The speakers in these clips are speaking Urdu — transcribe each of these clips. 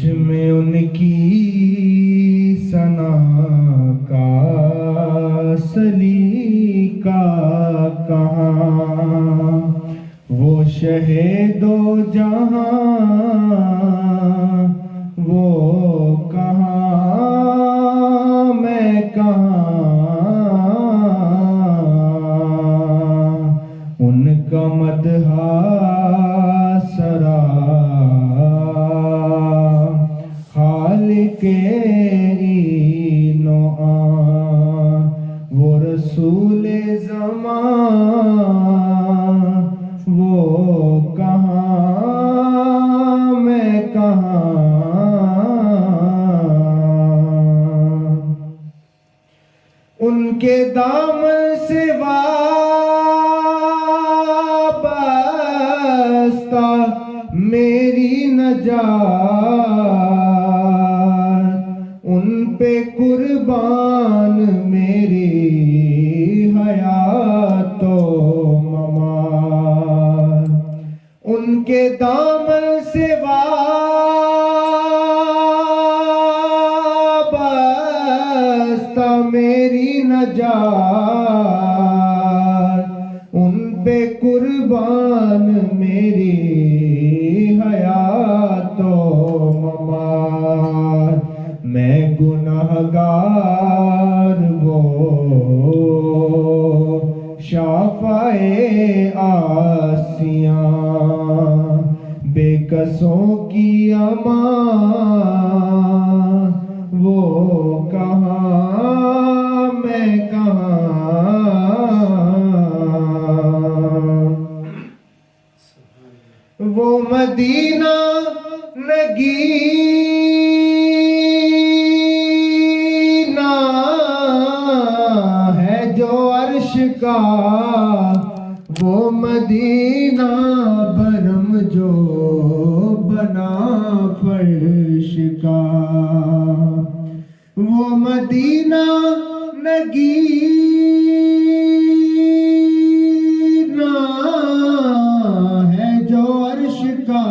مجھ میں ان کی ثنا کا سلیقہ کہاں، وہ شہ دو جہاں وہ کہاں میں کہاں، ان کا مدحہ سرا خالق این و آن، وہ رسول زمان وہ کہاں میں کہاں، ان کے دامن سے وابستہ میری نجات، ان پہ قربان میری حیات و ممات، ان کے دامن سے وابستہ میری نجات، ان پہ قربان میری حیات و ممات، میں گناہگار وہ شافعِ آسیاں، بے کسوں کی امان وہ کہاں میں کہاں، وہ مدینہ نگینہ ہے جو عرش کا، وہ مدینہ برم جو بنا فرش کا، وہ مدینہ نگینہ ہے جو عرش کا،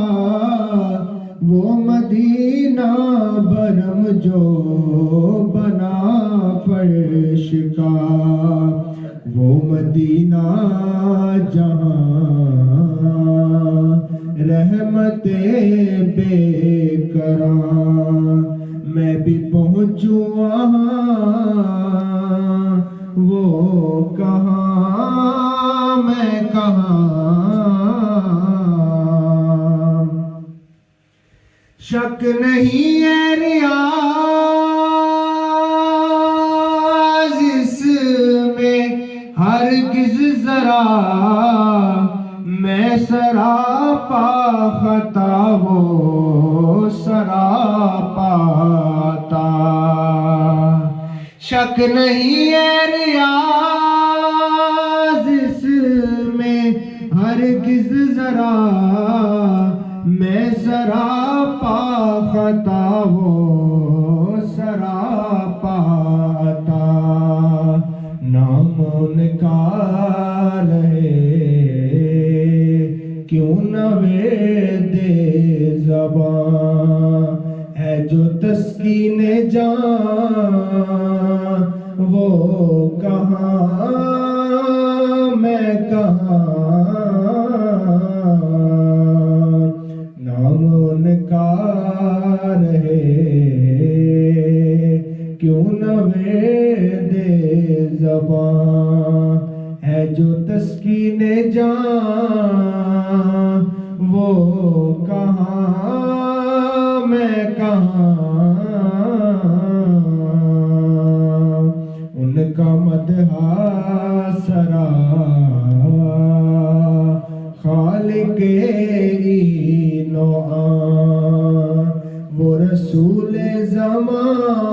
وہ مدینہ برم جو بنا فرش کا، وہ مدینہ جہاں رحمت بے کراں، میں بھی پہنچوں وہاں وہ کہاں میں کہاں، شک نہیں ہے ریاض اس میں ہرگز ذرا، میں سراپا خطا وہ سراپا عطا، شک نہیں ہے ریاض اس میں ہرگز ذرا، میں سراپا خطا وہ سراپا عطا، نام ان کا رہے کیوں نہ ورد زباں، ہے جو تسکین جان وہ کہاں میں کہاں، نام ان کا رہے کیوں نہ ورد زباں، ہے جو تسکین جان وہ کہاں میں کہاں، ان کا مدحہ سرا خالق این و آن، وہ رسول زمان